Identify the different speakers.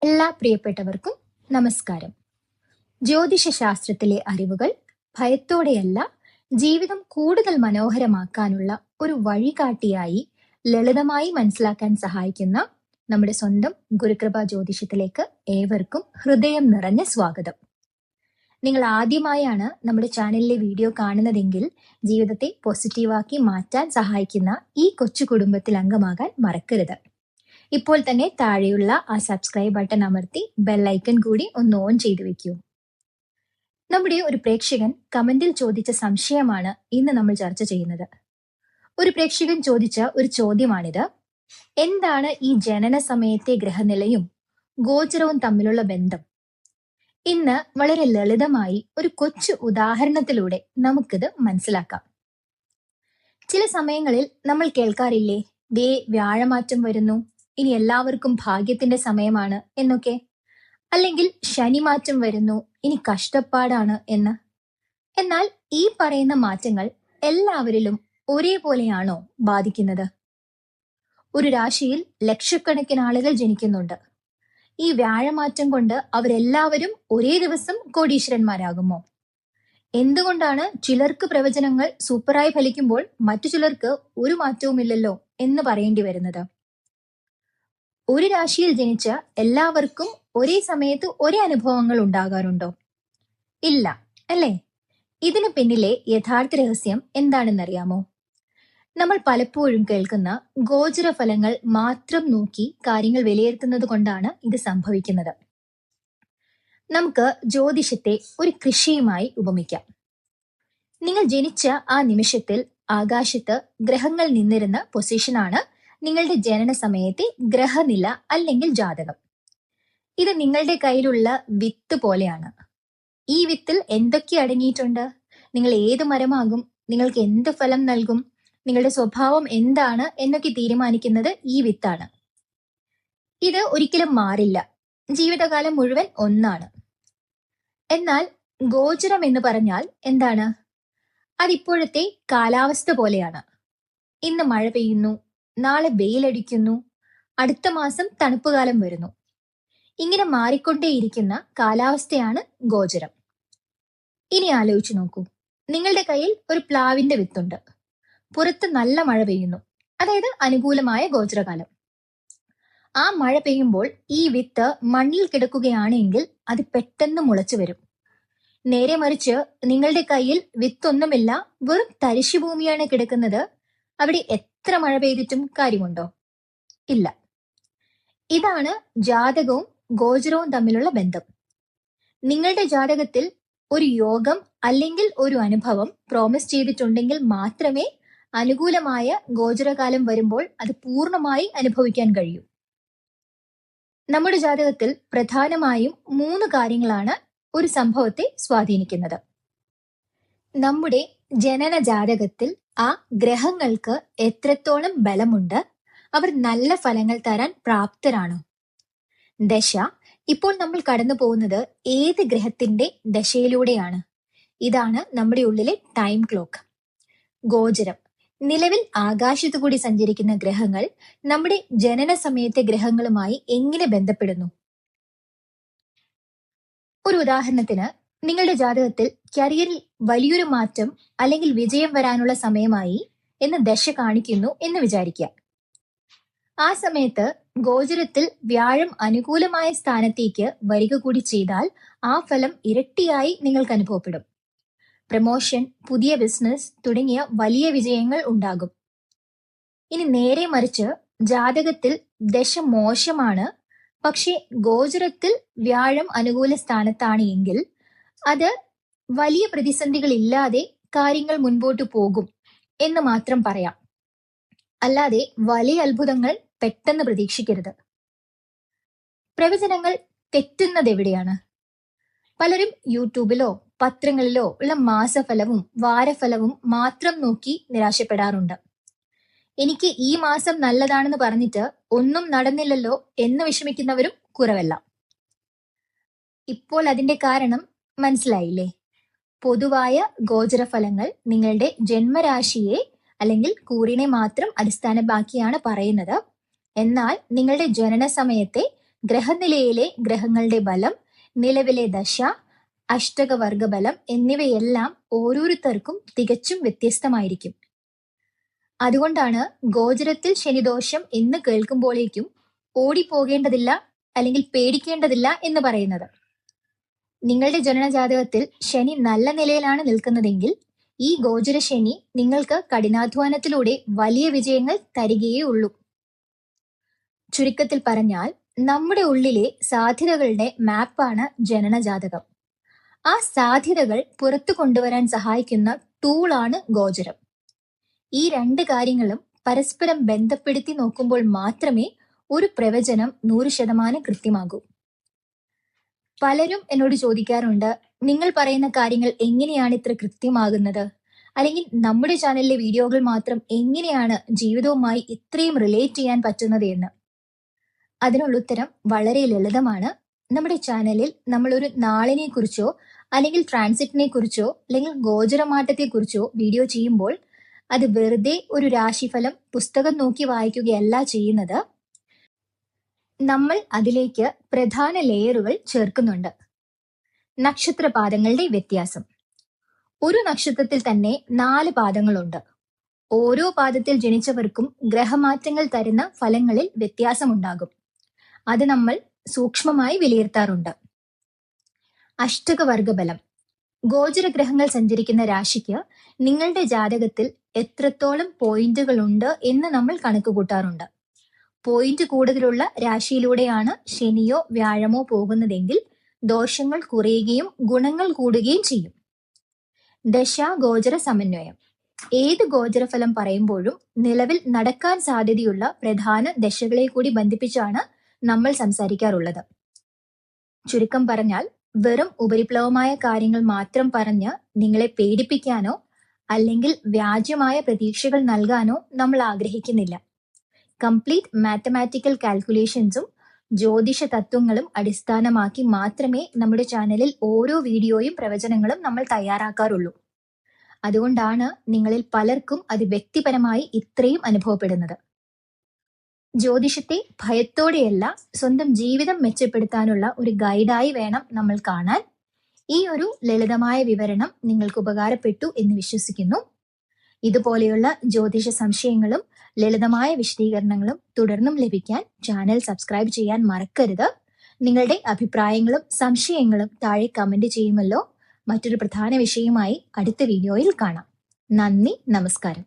Speaker 1: എല്ലാ പ്രിയപ്പെട്ടവർക്കും നമസ്കാരം. ജ്യോതിഷശാസ്ത്രത്തിലെ അറിവുകൾ ഭയത്തോടെയല്ല, ജീവിതം കൂടുതൽ മനോഹരമാക്കാനുള്ള ഒരു വഴികാട്ടിയായി ലളിതമായി മനസ്സിലാക്കാൻ സഹായിക്കുന്ന നമ്മുടെ സ്വന്തം ഗുരുകൃപ ജ്യോതിഷത്തിലേക്ക് ഏവർക്കും ഹൃദയം നിറഞ്ഞ സ്വാഗതം. നിങ്ങൾ ആദ്യമായാണ് നമ്മുടെ ചാനലിലെ വീഡിയോ കാണുന്നതെങ്കിൽ ജീവിതത്തെ പോസിറ്റീവാക്കി മാറ്റാൻ സഹായിക്കുന്ന ഈ കൊച്ചു കുടുംബത്തിൽ അംഗമാകാൻ മറക്കരുത്. ഇപ്പോൾ തന്നെ താഴെയുള്ള ആ സബ്സ്ക്രൈബ് ബട്ടൺ അമർത്തി ബെല്ലൈക്കൺ കൂടി ഒന്ന് ഓൺ ചെയ്തു വെക്കൂ. നമ്മുടെ ഒരു പ്രേക്ഷകൻ കമന്റിൽ ചോദിച്ച സംശയമാണ് ഇന്ന് നമ്മൾ ചർച്ച ചെയ്യുന്നത്. ഒരു പ്രേക്ഷകൻ ചോദിച്ച ഒരു ചോദ്യമാണിത്: എന്താണ് ഈ ജനന സമയത്തെ ഗ്രഹനിലയും ഗോചരവും തമ്മിലുള്ള ബന്ധം? ഇന്ന് വളരെ ലളിതമായി ഒരു കൊച്ചു ഉദാഹരണത്തിലൂടെ നമുക്കിത് മനസ്സിലാക്കാം. ചില സമയങ്ങളിൽ നമ്മൾ കേൾക്കാറില്ലേ, ദേ വ്യാഴമാറ്റം വരുന്നു, ഇനി എല്ലാവർക്കും ഭാഗ്യത്തിന്റെ സമയമാണ് എന്നൊക്കെ, അല്ലെങ്കിൽ ശനിമാറ്റം വരുന്നു, ഇനി കഷ്ടപ്പാടാണ് എന്ന്. എന്നാൽ ഈ പറയുന്ന മാറ്റങ്ങൾ എല്ലാവരിലും ഒരേപോലെയാണോ ബാധിക്കുന്നത്? ഒരു രാശിയിൽ ലക്ഷക്കണക്കിന് ആളുകൾ ജനിക്കുന്നുണ്ട്. ഈ വ്യാഴമാറ്റം കൊണ്ട് അവരെല്ലാവരും ഒരേ ദിവസം കോടീശ്വരന്മാരാകുമോ? എന്തുകൊണ്ടാണ് ചിലർക്ക് പ്രവചനങ്ങൾ സൂപ്പറായി ഫലിക്കുമ്പോൾ മറ്റു ചിലർക്ക് ഒരു മാറ്റവുമില്ലല്ലോ എന്ന് പറയേണ്ടി വരുന്നത്? ഒരു രാശിയിൽ ജനിച്ച എല്ലാവർക്കും ഒരേ സമയത്ത് ഒരേ അനുഭവങ്ങൾ ഉണ്ടാകാറുണ്ടോ? ഇല്ല, അല്ലേ? ഇതിന് പിന്നിലെ യഥാർത്ഥ രഹസ്യം എന്താണെന്നറിയാമോ? നമ്മൾ പലപ്പോഴും കേൾക്കുന്ന ഗോചര ഫലങ്ങൾ മാത്രം നോക്കി കാര്യങ്ങൾ വിലയിരുത്തുന്നത് കൊണ്ടാണ് ഇത് സംഭവിക്കുന്നത്. നമുക്ക് ജ്യോതിഷത്തെ ഒരു കൃഷിയുമായി ഉപമിക്കാം. നിങ്ങൾ ജനിച്ച ആ നിമിഷത്തിൽ ആകാശത്ത് ഗ്രഹങ്ങൾ നിന്നിരുന്ന പൊസിഷനാണ് നിങ്ങളുടെ ജനന സമയത്തെ ഗ്രഹനില അല്ലെങ്കിൽ ജാതകം. ഇത് നിങ്ങളുടെ കയ്യിലുള്ള വിത്ത് പോലെയാണ്. ഈ വിത്തിൽ എന്തൊക്കെ അടങ്ങിയിട്ടുണ്ട്? നിങ്ങൾ ഏത് മരമാകും, നിങ്ങൾക്ക് എന്ത് ഫലം നൽകും, നിങ്ങളുടെ സ്വഭാവം എന്താണ് എന്നൊക്കെ തീരുമാനിക്കുന്നത് ഈ വിത്താണ്. ഇത് ഒരിക്കലും മാറില്ല, ജീവിതകാലം മുഴുവൻ ഒന്നാണ്. എന്നാൽ ഗോചരം എന്ന് പറഞ്ഞാൽ എന്താണ്? അതിപ്പോഴത്തെ കാലാവസ്ഥ പോലെയാണ്. ഇന്ന് മഴ പെയ്യുന്നു, നാളെ വെയിലടിക്കുന്നു, അടുത്ത മാസം തണുപ്പുകാലം വരുന്നു. ഇങ്ങനെ മാറിക്കൊണ്ടേയിരിക്കുന്ന കാലാവസ്ഥയാണ് ഗോചരം. ഇനി ആലോചിച്ചു നോക്കൂ, നിങ്ങളുടെ കയ്യിൽ ഒരു പ്ലാവിന്റെ വിത്തുണ്ട്. പുറത്ത് നല്ല മഴ പെയ്യുന്നു, അതായത് അനുകൂലമായ ഗോചരകാലം. ആ മഴ പെയ്യുമ്പോൾ ഈ വിത്ത് മണ്ണിൽ കിടക്കുകയാണെങ്കിൽ അത് പെട്ടെന്ന് മുളച്ചു വരും. നേരെ മറിച്ച് നിങ്ങളുടെ കയ്യിൽ വിത്തൊന്നുമില്ല, വെറും തരിശുഭൂമിയാണ് കിടക്കുന്നത്. അവിടെ എത്ര മഴ പെയ്തിട്ടും കാര്യമുണ്ടോ? ഇല്ല. ഇതാണ് ജാതകവും ഗോചരവും തമ്മിലുള്ള ബന്ധം. നിങ്ങളുടെ ജാതകത്തിൽ ഒരു യോഗം അല്ലെങ്കിൽ ഒരു അനുഭവം പ്രോമിസ് ചെയ്തിട്ടുണ്ടെങ്കിൽ മാത്രമേ അനുകൂലമായ ഗോചരകാലം വരുമ്പോൾ അത് പൂർണ്ണമായി അനുഭവിക്കാൻ കഴിയൂ. നമ്മുടെ ജാതകത്തിൽ പ്രധാനമായും 3 കാര്യങ്ങളാണ് ഒരു സംഭവത്തെ സ്വാധീനിക്കുന്നത്. നമ്മുടെ ജനന ജാതകത്തിൽ ആ ഗ്രഹങ്ങൾക്ക് എത്രത്തോളം ബലമുണ്ട്, അവർ നല്ല ഫലങ്ങൾ തരാൻ പ്രാപ്തരാണോ? ദശ, ഇപ്പോൾ നമ്മൾ കടന്നു പോകുന്നത് ഏത് ഗ്രഹത്തിന്റെ ദശയിലൂടെയാണ്? ഇതാണ് നമ്മുടെ ഉള്ളിലെ ടൈം ക്ലോക്ക്. ഗോചരം, നിലവിൽ ആകാശത്തു കൂടി സഞ്ചരിക്കുന്ന ഗ്രഹങ്ങൾ നമ്മുടെ ജനന സമയത്തെ ഗ്രഹങ്ങളുമായി എങ്ങനെ ബന്ധപ്പെടുന്നു? ഒരു ഉദാഹരണത്തിന്, നിങ്ങളുടെ ജാതകത്തിൽ കരിയറിൽ വലിയൊരു മാറ്റം അല്ലെങ്കിൽ വിജയം വരാനുള്ള സമയമായി എന്ന് ദശ കാണിക്കുന്നു എന്ന് വിചാരിക്കുക. ആ സമയത്ത് ഗോചരത്തിൽ വ്യാഴം അനുകൂലമായ സ്ഥാനത്തേക്ക് വരിക കൂടി ചെയ്താൽ ആ ഫലം ഇരട്ടിയായി നിങ്ങൾക്ക് അനുഭവപ്പെടും. പ്രമോഷൻ, പുതിയ ബിസിനസ് തുടങ്ങിയ വലിയ വിജയങ്ങൾ ഉണ്ടാകും. ഇനി നേരെ മറിച്ച് ജാതകത്തിൽ ദശ മോശമാണ്, പക്ഷെ ഗോചരത്തിൽ വ്യാഴം അനുകൂല സ്ഥാനത്താണ് എങ്കിൽ അത് വലിയ പ്രതിസന്ധികൾ ഇല്ലാതെ കാര്യങ്ങൾ മുൻപോട്ട് പോകും എന്ന് മാത്രം പറയാം. അല്ലാതെ വലിയ അത്ഭുതങ്ങൾ പെട്ടെന്ന് പ്രതീക്ഷിക്കരുത്. പ്രവചനങ്ങൾ തെറ്റുന്നത് എവിടെയാണ്? പലരും യൂട്യൂബിലോ പത്രങ്ങളിലോ ഉള്ള മാസഫലവും വാരഫലവും മാത്രം നോക്കി നിരാശപ്പെടാറുണ്ട്. എനിക്ക് ഈ മാസം നല്ലതാണെന്ന് പറഞ്ഞിട്ട് ഒന്നും നടന്നില്ലല്ലോ എന്ന് വിഷമിക്കുന്നവരും കുറവല്ല. ഇപ്പോൾ അതിന്റെ കാരണം മനസ്സിലായില്ലേ? പൊതുവായ ഗോചരഫലങ്ങൾ നിങ്ങളുടെ ജന്മരാശിയെ അല്ലെങ്കിൽ കൂറിനെ മാത്രം അടിസ്ഥാനമാക്കിയാണ് പറയുന്നത്. എന്നാൽ നിങ്ങളുടെ ജനന സമയത്തെ ഗ്രഹനിലയിലെ ഗ്രഹങ്ങളുടെ ബലം, നിലവിലെ ദശ, അഷ്ടകവർഗ ബലം എന്നിവയെല്ലാം ഓരോരുത്തർക്കും തികച്ചും വ്യത്യസ്തമായിരിക്കും. അതുകൊണ്ടാണ് ഗോചരത്തിൽ ശനിദോഷം എന്ന് കേൾക്കുമ്പോഴേക്കും ഓടിപ്പോകേണ്ടതില്ല അല്ലെങ്കിൽ പേടിക്കേണ്ടതില്ല എന്ന് പറയുന്നത്. നിങ്ങളുടെ ജനനജാതകത്തിൽ ശനി നല്ല നിലയിലാണ് നിൽക്കുന്നതെങ്കിൽ ഈ ഗോചര ശനി നിങ്ങൾക്ക് കഠിനാധ്വാനത്തിലൂടെ വലിയ വിജയങ്ങൾ തരികയേ ഉള്ളൂ. ചുരുക്കത്തിൽ പറഞ്ഞാൽ നമ്മുടെ ഉള്ളിലെ സാധ്യതകളുടെ മാപ്പാണ് ജനനജാതകം. ആ സാധ്യതകൾ പുറത്തു കൊണ്ടുവരാൻ സഹായിക്കുന്ന ടൂളാണ് ഗോചരം. ഈ രണ്ട് കാര്യങ്ങളും പരസ്പരം ബന്ധപ്പെടുത്തി നോക്കുമ്പോൾ മാത്രമേ ഒരു പ്രവചനം 100% കൃത്യമാകൂ. പലരും എന്നോട് ചോദിക്കാറുണ്ട്, നിങ്ങൾ പറയുന്ന കാര്യങ്ങൾ എങ്ങനെയാണ് ഇത്ര കൃത്യമാകുന്നത്? അല്ലെങ്കിൽ നമ്മുടെ ചാനലിലെ വീഡിയോകൾ മാത്രം എങ്ങനെയാണ് ജീവിതവുമായി ഇത്രയും റിലേറ്റ് ചെയ്യാൻ പറ്റുന്നത് എന്ന്. അതിനുള്ള ഉത്തരം വളരെ ലളിതമാണ്. നമ്മുടെ ചാനലിൽ നമ്മളൊരു നാളിനെ കുറിച്ചോ അല്ലെങ്കിൽ ട്രാൻസിറ്റിനെ കുറിച്ചോ അല്ലെങ്കിൽ ഗോചരമാറ്റത്തെ കുറിച്ചോ വീഡിയോ ചെയ്യുമ്പോൾ അത് വെറുതെ ഒരു രാശിഫലം പുസ്തകം നോക്കി വായിക്കുകയല്ല ചെയ്യുന്നത്. നമ്മൾ അതിലേക്ക് പ്രധാന ലെയറുകൾ ചേർക്കുന്നുണ്ട്. നക്ഷത്രപാദങ്ങളുടെ വ്യത്യാസം. ഒരു നക്ഷത്രത്തിൽ തന്നെ 4 പാദങ്ങളുണ്ട്. ഓരോ പാദത്തിൽ ജനിച്ചവർക്കും ഗ്രഹമാറ്റങ്ങൾ തരുന്ന ഫലങ്ങളിൽ വ്യത്യാസമുണ്ടാകും. അത് നമ്മൾ സൂക്ഷ്മമായി വിലയിരുത്താറുണ്ട്. അഷ്ടകവർഗബലം. ഗോചരഗ്രഹങ്ങൾ സഞ്ചരിക്കുന്ന രാശിക്ക് നിങ്ങളുടെ ജാതകത്തിൽ എത്രത്തോളം പോയിന്റുകൾ ഉണ്ട് എന്ന് നമ്മൾ കണക്കുകൂട്ടാറുണ്ട്. പോയിന്റ് കൂടുതലുള്ള രാശിയിലൂടെയാണ് ശനിയോ വ്യാഴമോ പോകുന്നതെങ്കിൽ ദോഷങ്ങൾ കുറയുകയും ഗുണങ്ങൾ കൂടുകയും ചെയ്യും. ദശാഗോചര സമന്വയം. ഏത് ഗോചരഫലം പറയുമ്പോഴും നിലവിൽ നടക്കാൻ സാധ്യതയുള്ള പ്രധാന ദശകളെ കൂടി ബന്ധിപ്പിച്ചാണ് നമ്മൾ സംസാരിക്കാറുള്ളത്. ചുരുക്കം പറഞ്ഞാൽ വെറും ഉപരിപ്ലവമായ കാര്യങ്ങൾ മാത്രം പറഞ്ഞ് നിങ്ങളെ പേടിപ്പിക്കാനോ അല്ലെങ്കിൽ വ്യാജമായ പ്രതീക്ഷകൾ നൽകാനോ നമ്മൾ ആഗ്രഹിക്കുന്നില്ല. കംപ്ലീറ്റ് മാത്തമാറ്റിക്കൽ കാൽക്കുലേഷൻസും ജ്യോതിഷ തത്വങ്ങളും അടിസ്ഥാനമാക്കി മാത്രമേ നമ്മുടെ ചാനലിൽ ഓരോ വീഡിയോയും പ്രവചനങ്ങളും നമ്മൾ തയ്യാറാക്കാറുള്ളൂ. അതുകൊണ്ടാണ് നിങ്ങളിൽ പലർക്കും അത് വ്യക്തിപരമായി ഇത്രയും അനുഭവപ്പെടുന്നത്. ജ്യോതിഷത്തെ ഭയത്തോടെയല്ല, സ്വന്തം ജീവിതം മെച്ചപ്പെടുത്താനുള്ള ഒരു ഗൈഡായി വേണം നമ്മൾ കാണാൻ. ഈ ഒരു ലളിതമായ വിവരണം നിങ്ങൾക്ക് ഉപകാരപ്പെട്ടു എന്ന് വിശ്വസിക്കുന്നു. ഇതുപോലെയുള്ള ജ്യോതിഷ സംശയങ്ങളും ലളിതമായ വിശദീകരണങ്ങളും തുടർന്നും ലഭിക്കാൻ ചാനൽ സബ്സ്ക്രൈബ് ചെയ്യാൻ മറക്കരുത്. നിങ്ങളുടെ അഭിപ്രായങ്ങളും സംശയങ്ങളും താഴെ കമന്റ് ചെയ്യുമല്ലോ. മറ്റൊരു പ്രധാന വിഷയവുമായി അടുത്ത വീഡിയോയിൽ കാണാം. നന്ദി, നമസ്കാരം.